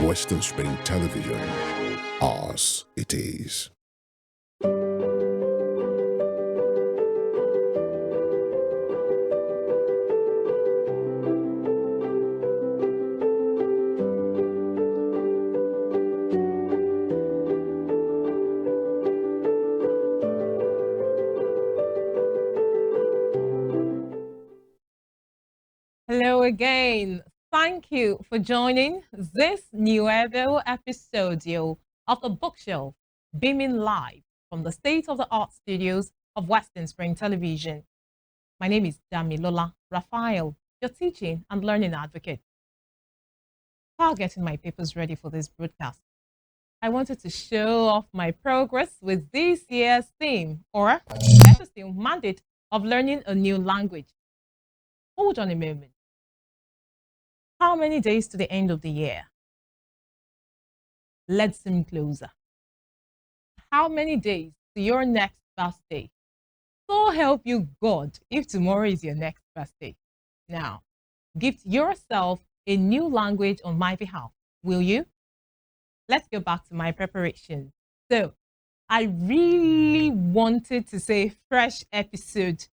Western Spring Television. Ours it is. Hello again. Thank you for joining this nuevo episodio of the Bookshelf, beaming live from the state-of-the-art studios of Western Spring Television. My name is Damilola Raphael, your teaching and learning advocate. While getting my papers ready for this broadcast, I wanted to show off my progress with this year's theme, or better still, mandate of learning a new language. Hold on a moment. How many days to the end of the year? Let's zoom closer. How many days to your next birthday? So help you God if tomorrow is your next birthday. Now, gift yourself a new language on my behalf, will you? Let's go back to my preparation. So, I really wanted to say fresh episode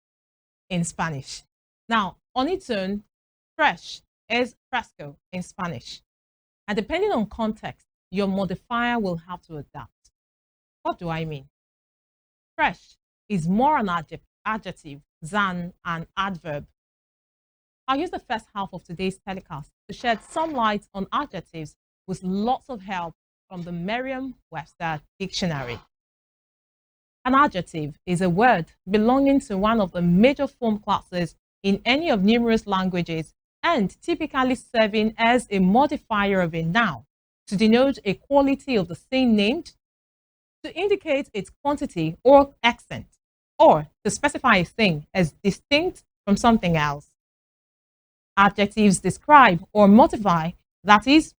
in Spanish. Now, on its own, fresh is fresco in Spanish. And depending on context, your modifier will have to adapt. What do I mean? Fresh is more an adjective than an adverb. I'll use the first half of today's telecast to shed some light on adjectives with lots of help from the Merriam-Webster dictionary. An adjective is a word belonging to one of the major form classes in any of numerous languages and typically serving as a modifier of a noun to denote a quality of the same named, to indicate its quantity or extent, or to specify a thing as distinct from something else. Adjectives describe or modify, that is,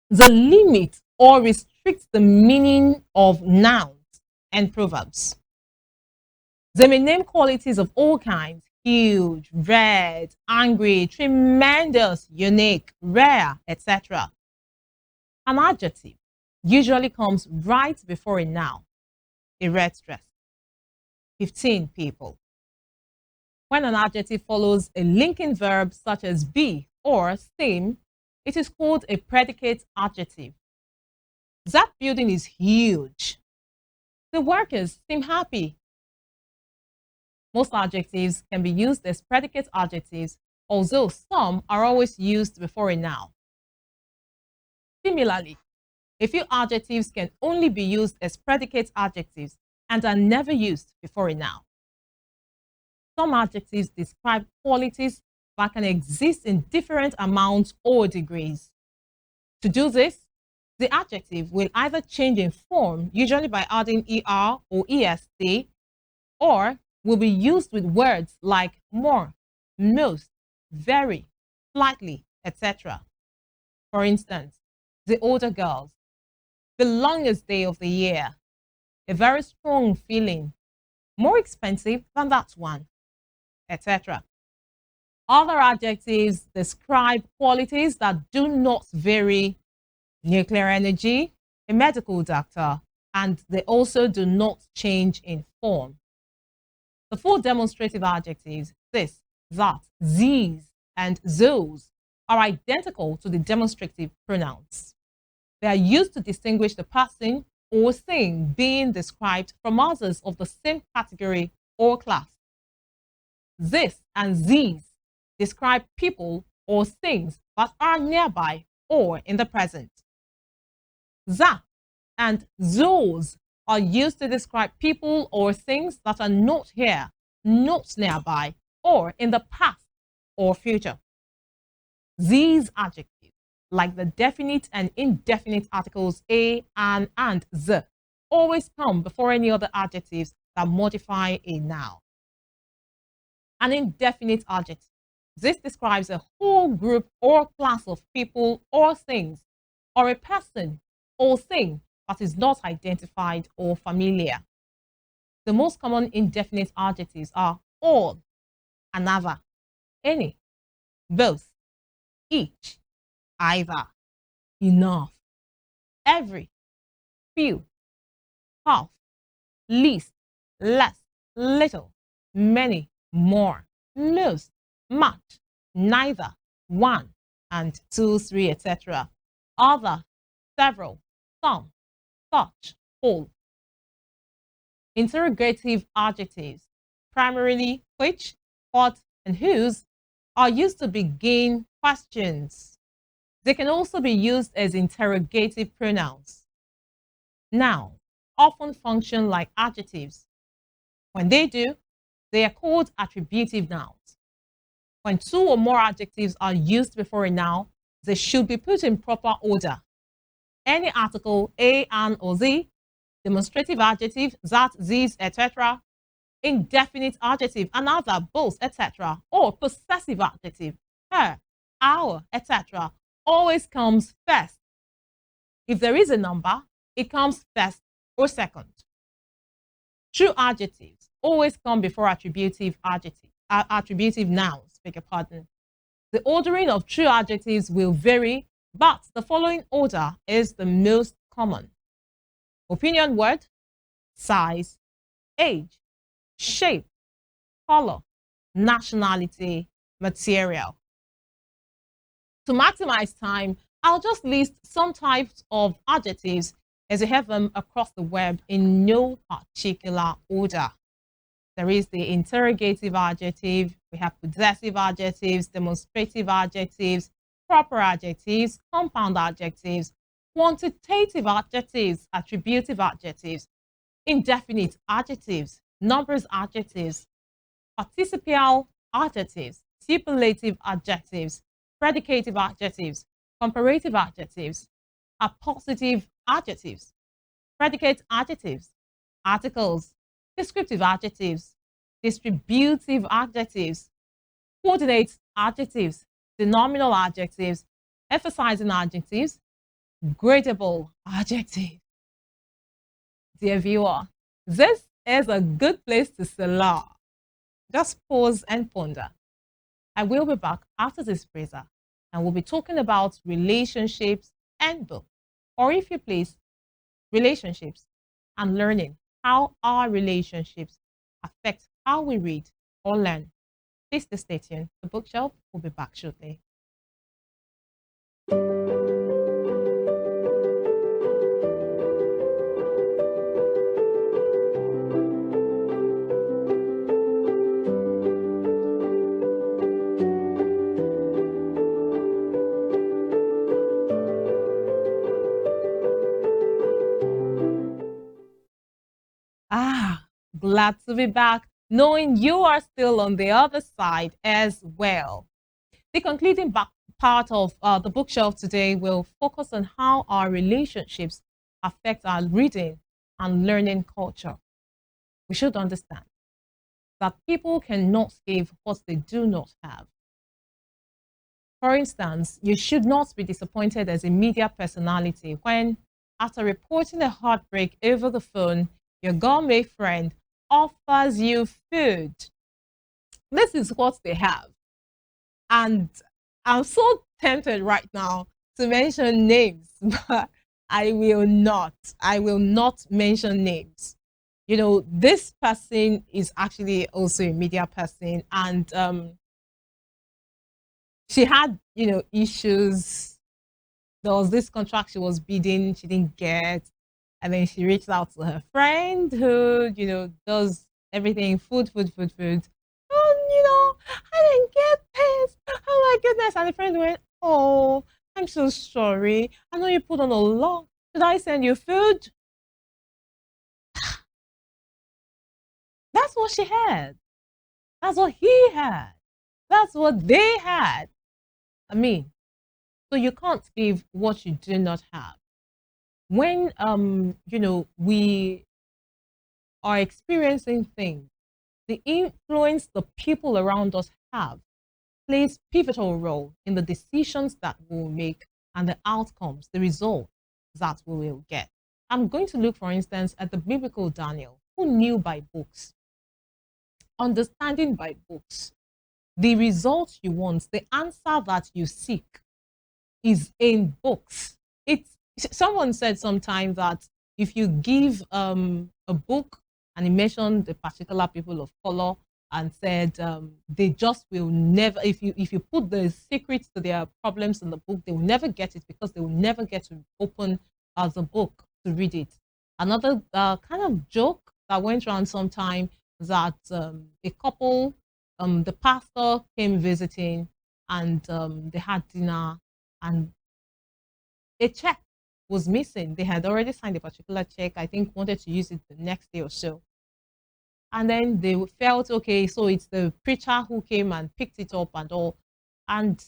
the limit or restrict the meaning of nouns and proverbs. They may name qualities of all kinds: huge, red, angry, tremendous, unique, rare, etc. An adjective usually comes right before a noun. A red dress, 15 people. When an adjective follows a linking verb such as be or seem, it is called a predicate adjective. That building is huge. The workers seem happy. Most adjectives can be used as predicate adjectives, although some are always used before a noun. Similarly, a few adjectives can only be used as predicate adjectives and are never used before a noun. Some adjectives describe qualities that can exist in different amounts or degrees. To do this, the adjective will either change in form, usually by adding er or est, or will be used with words like more, most, very, slightly, etc. For instance, the older girls, the longest day of the year, a very strong feeling, more expensive than that one, etc. Other adjectives describe qualities that do not vary: nuclear energy, a medical doctor, and they also do not change in form. The four demonstrative adjectives, this, that, these, and those, are identical to the demonstrative pronouns. They are used to distinguish the person or thing being described from others of the same category or class. This and these describe people or things that are nearby or in the present. That and those are used to describe people or things that are not here, not nearby, or in the past or future. These adjectives, like the definite and indefinite articles a, an, and the, always come before any other adjectives that modify a noun. An indefinite adjective. This describes a whole group or class of people or things, or a person or thing that is not identified or familiar. The most common indefinite adjectives are all, another, any, both, each, either. enough, every, few, half, least, less, little, many, more, most, much, neither, one, and two, three, etc. Other, several, some, such, whole. Interrogative adjectives, primarily which, what, and whose, are used to begin questions. They can also be used as interrogative pronouns. Nouns often function like adjectives. When they do, they are called attributive nouns. When two or more adjectives are used before a noun, they should be put in proper order. Any article, a, an, or the, demonstrative adjective, that, these, etc., indefinite adjective, another, both, etc., or possessive adjective, her, our, etc., always comes first. If there is a number, it comes first or second. True adjectives always come before attributive attributive nouns, beg your pardon. The ordering of true adjectives will vary, but the following order is the most common. Opinion word, size, age, shape, color, nationality, material. To maximize time, I'll just list some types of adjectives as you have them across the web in no particular order. There is the interrogative adjective, we have possessive adjectives, demonstrative adjectives, proper adjectives, compound adjectives, quantitative adjectives, attributive adjectives, indefinite adjectives, numbers adjectives, participial adjectives, superlative adjectives, predicative adjectives, comparative adjectives, appositive adjectives, predicate adjectives, articles, descriptive adjectives, distributive adjectives, coordinate adjectives, denominal adjectives, emphasizing adjectives, gradable adjectives. Dear viewer, this is a good place to slow. Just pause and ponder. I will be back after this breather and we'll be talking about relationships and books, or if you please, relationships and learning how our relationships affect how we read or learn. Please stay tuned. The bookshelf will be back shortly. Glad to be back, knowing you are still on the other side as well. The concluding part of the bookshelf today will focus on how our relationships affect our reading and learning culture. We should understand that people cannot give what they do not have. For instance, you should not be disappointed as a media personality when, after reporting a heartbreak over the phone, your gourmet friend offers you food. This is what they have. And I'm so tempted right now to mention names, but I will not. I will not mention names. You know, this person is actually also a media person, and she had, you know, issues. There was this contract she was bidding, she didn't get. And then she reached out to her friend who, you know, does everything food. Oh, you know, I didn't get this. Oh my goodness. And the friend went, oh, I'm so sorry. I know you put on a lot. Should I send you food? That's what she had. That's what he had. That's what they had. I mean, so you can't give what you do not have. When you know, we are experiencing things, the influence the people around us have plays pivotal role in the decisions that we'll make and the outcomes, the results that we will get. I'm going to look, for instance, at the biblical Daniel, who knew by books, understanding by books. The result you want, the answer that you seek is in books. it's someone said sometime that if you give a book and he mentioned the particular people of color and said they just will never, if you put the secrets to their problems in the book, they will never get it because they will never get to open the book to read it. Another kind of joke that went around sometime that a couple, the pastor came visiting and they had dinner and a check was missing. They had already signed a particular check, I think wanted to use it the next day or so. And then they felt, okay, so it's the preacher who came and picked it up and all. And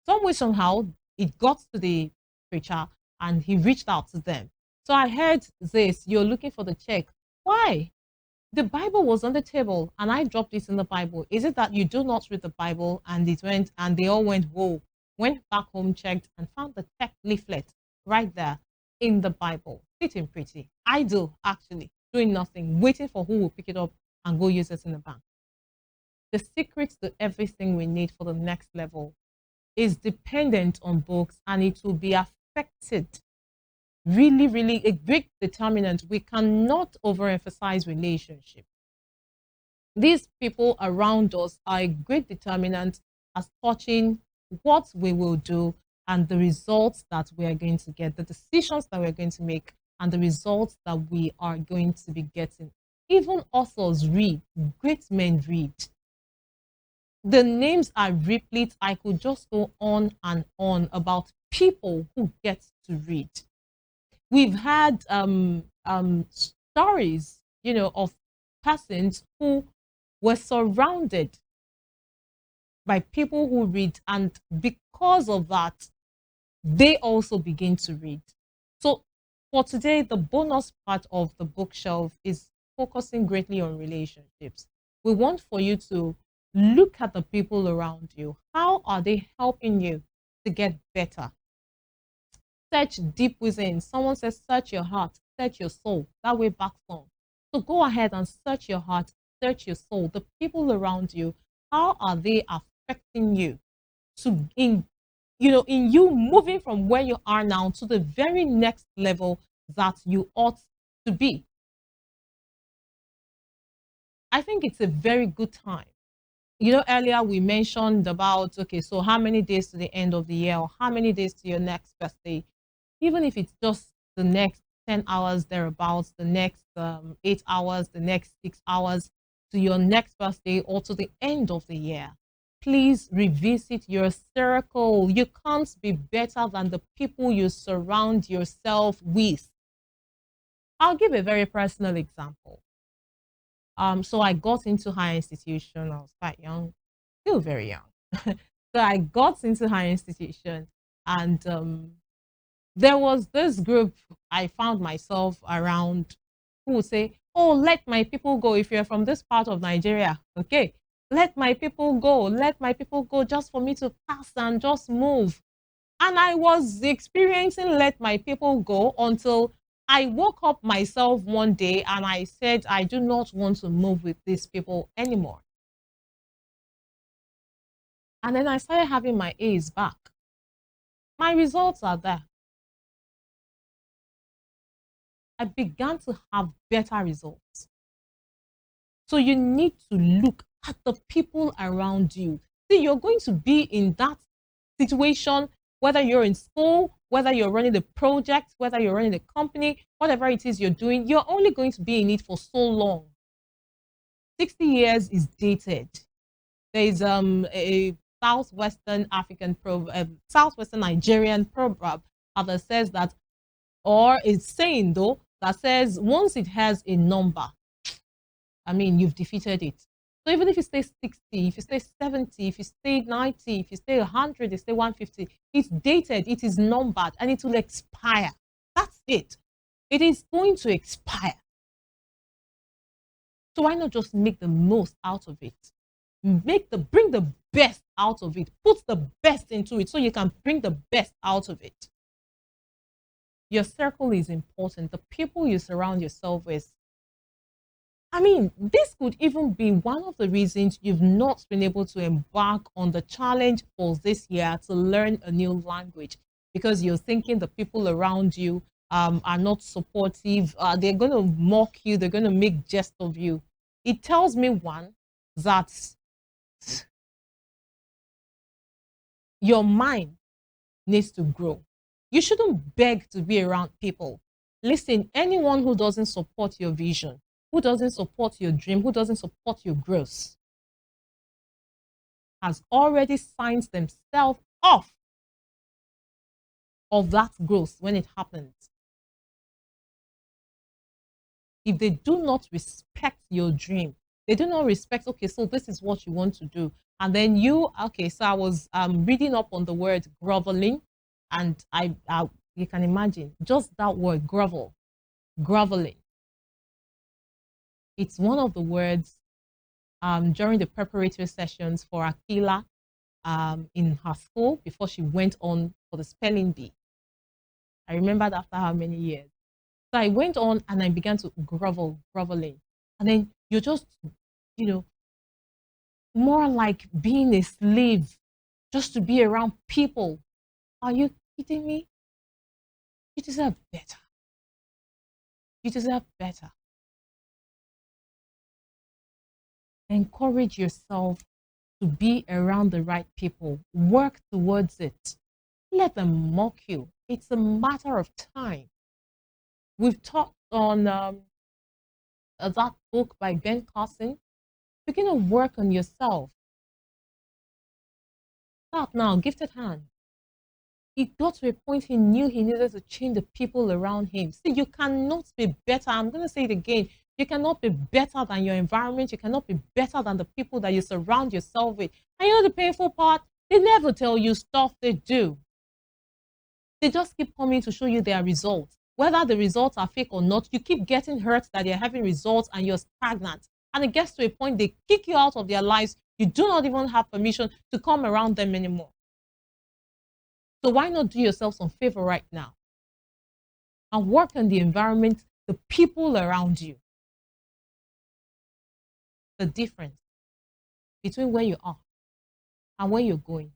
some way, somehow, it got to the preacher and he reached out to them. So I heard this, you're looking for the check. Why? The Bible was on the table and I dropped it in the Bible. Is it that you do not read the Bible? And it went, and they all went, whoa, went back home, checked, and found the check leaflet right there in the Bible, sitting pretty. Idle, actually, doing nothing, waiting for who will pick it up and go use it in the bank. The secret to everything we need for the next level is dependent on books, and it will be affected. Really, really a big determinant. We cannot overemphasize relationship. These people around us are a great determinant as touching what we will do and the results that we are going to get, the decisions that we're going to make, and the results that we are going to be getting. Even authors read, great men read. The names are replete. I could just go on and on about people who get to read. We've had stories, of persons who were surrounded by people who read, and because of that, they also begin to read. So for today, the bonus part of the bookshelf is focusing greatly on relationships. We want for you to look at the people around you. How are they helping you to get better? Search deep within. Someone says, search your heart, search your soul. That way back on. So go ahead and search your heart, search your soul. The people around you, how are they affecting you to in you moving from where you are now to the very next level that you ought to be? I think it's a very good time. Earlier we mentioned about, okay, so how many days to the end of the year, or how many days to your next birthday? Even if it's just the next 10 hours thereabouts, the next 8 hours, the next 6 hours to your next birthday or to the end of the year, please revisit your circle. You can't be better than the people you surround yourself with. I'll give a very personal example. So I got into higher institution. I was quite young, still very young. So I got into higher institution, and there was this group I found myself around who would say, oh, let my people go. If you're from this part of Nigeria, okay, let my people go. Let my people go, just for me to pass and just move. And I was experiencing let my people go until I woke up myself one day and I said, I do not want to move with these people anymore. And then I started having my A's back. My results are there. I began to have better results. So you need to look at the people around you. See, you're going to be in that situation, whether you're in school, whether you're running a project, whether you're running a company, whatever it is you're doing, you're only going to be in it for so long. 60 years is dated. There is a southwestern southwestern Nigerian proverb that says that, or it's saying though, that says once it has a number, I mean, you've defeated it. So even if you stay 60, if you stay 70, if you stay 90, if you stay 100, if you stay 150, it's dated, it is numbered, and it will expire. That's it. It is going to expire. So why not just make the most out of it? Bring the best out of it. Put the best into it so you can bring the best out of it. Your circle is important. The people you surround yourself with. I mean, this could even be one of the reasons you've not been able to embark on the challenge for this year to learn a new language. because you're thinking the people around you are not supportive. They're going to mock you. They're going to make jest of you. It tells me, one, that your mind needs to grow. You shouldn't beg to be around people. Listen, anyone who doesn't support your vision, who doesn't support your dream, who doesn't support your growth, has already signed themselves off of that growth when it happens. If they do not respect your dream, they do not respect, okay, so this is what you want to do. And then you, okay, so I was reading up on the word groveling, and you can imagine just that word, groveling. It's one of the words during the preparatory sessions for Aquila in her school before she went on for the spelling bee. I remembered after how many years. So I went on and I began to groveling. And then you're just, more like being a slave just to be around people. Are you kidding me? You deserve better. You deserve better. Encourage yourself to be around the right people. Work towards it. Let them mock you. It's a matter of time. We've talked on that book by Ben Carson. Begin to work on yourself. Start now, gifted hand. He got to a point he knew he needed to change the people around him. See, you cannot be better. I'm going to say it again. You cannot be better than your environment. You cannot be better than the people that you surround yourself with. And you know the painful part? They never tell you stuff they do. They just keep coming to show you their results. Whether the results are fake or not, you keep getting hurt that they're having results and you're stagnant. And it gets to a point they kick you out of their lives. You do not even have permission to come around them anymore. So why not do yourself some favor right now and work on the environment, the people around you? The difference between where you are and where you're going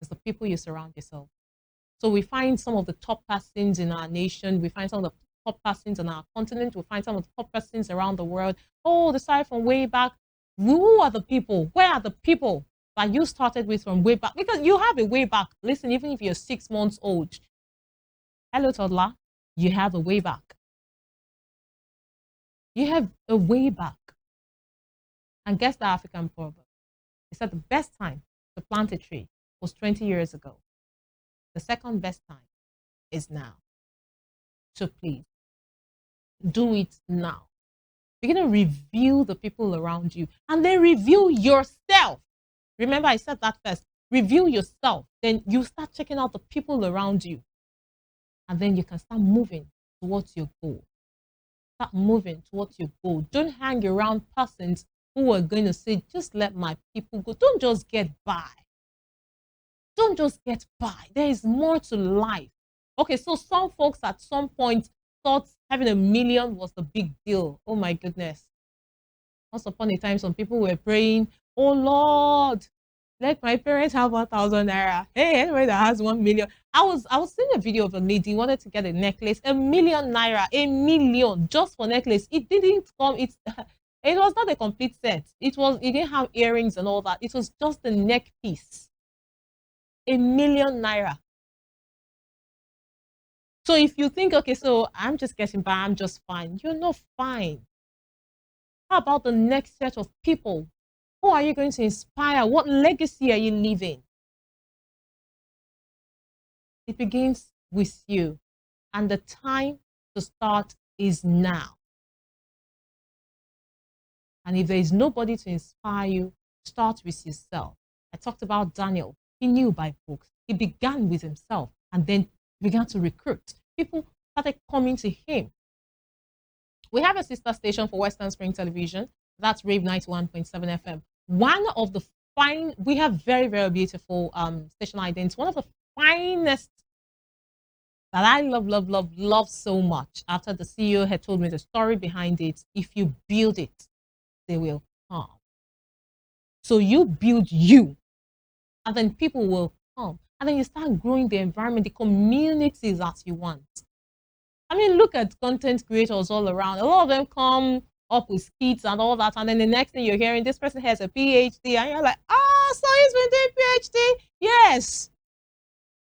is the people you surround yourself. So we find some of the top persons in our nation, we find some of the top persons on our continent, we find some of the top persons around the world. Oh, they started from way back. Who are the people? Where are the people that you started with from way back? Because you have a way back. Listen, even if you're 6 months old, hello, toddler, you have a way back. You have a way back. And guess the African proverb. It said the best time to plant a tree was 20 years ago. The second best time is now. So please, do it now. Begin to review the people around you and then review yourself. Remember, I said that first. Review yourself. Then you start checking out the people around you. And then you can start moving towards your goal. Start moving towards your goal. Don't hang around persons who are going to say, just let my people go. Don't just get by. Don't just get by. There is more to life. Okay, so some folks at some point thought having a million was the big deal. Oh my goodness. Once upon a time, some people were praying, oh Lord, let my parents have 1,000 naira. Hey, anybody that has 1 million. I was seeing a video of a lady wanted to get a necklace, 1,000,000 naira, 1,000,000 just for necklace. It didn't come. It was not a complete set. It didn't have earrings and all that. It was just the neck piece. 1,000,000 naira. So if you think, okay, so I'm just getting by, I'm just fine. You're not fine. How about the next set of people? Who are you going to inspire? What legacy are you leaving? It begins with you. And the time to start is now. And if there is nobody to inspire you, start with yourself. I talked about Daniel. He knew by books. He began with himself and then began to recruit. People started coming to him. We have a sister station for Western Spring Television. That's Rave 91.7 FM. One of the we have very, very beautiful station identities. One of the finest that I love so much. After the CEO had told me the story behind it, if you build it, they will come. So you build you, and then people will come. And then you start growing the environment, the communities that you want. I mean, look at content creators all around. A lot of them come up with skits and all that, and then the next thing you're hearing, this person has a PhD, and you're like, oh, so he's been doing PhD? Yes,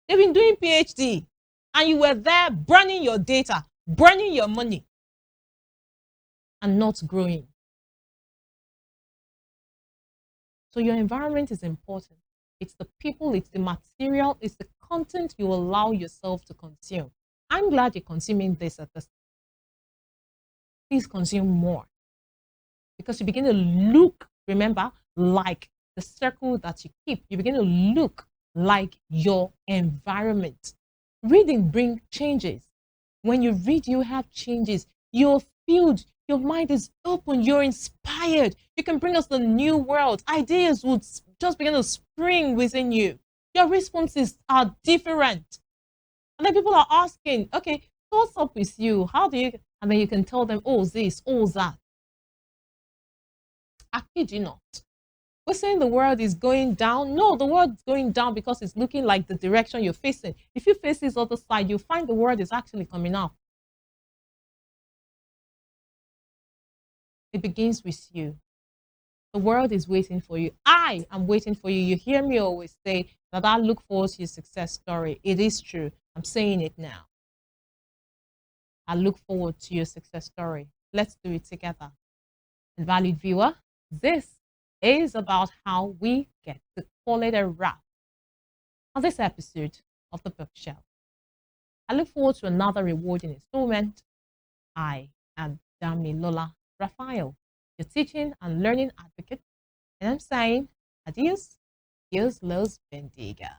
they've been doing PhD, and you were there burning your data, burning your money, and not growing. So your environment is important. It's the people, it's the material, it's the content you allow yourself to consume. I'm glad you're consuming this at this. Please consume more. Because you begin to look, remember, like the circle that you keep. You begin to look like your environment. Reading brings changes. When you read, you have changes. You're filled. Your mind is open. You're inspired. You can bring us the new world. Ideas would just begin to spring within you. Your responses are different. And then people are asking, okay, what's up with you? How do you? And then you can tell them, oh, this, oh, that. I kid you not. We're saying the world is going down. No, the world is going down because it's looking like the direction you're facing. If you face this other side, you'll find the world is actually coming up. It begins with you. The world is waiting for you. I am waiting for you. You hear me always say that I look forward to your success story. It is true. I'm saying it now. I look forward to your success story. Let's do it together. And valued viewer, this is about how we get to call it a wrap on this episode of the Bookshelf. I look forward to another rewarding installment. I am Damilola Raphael, your teaching and learning advocate, and I'm saying adios, Dios los bendiga.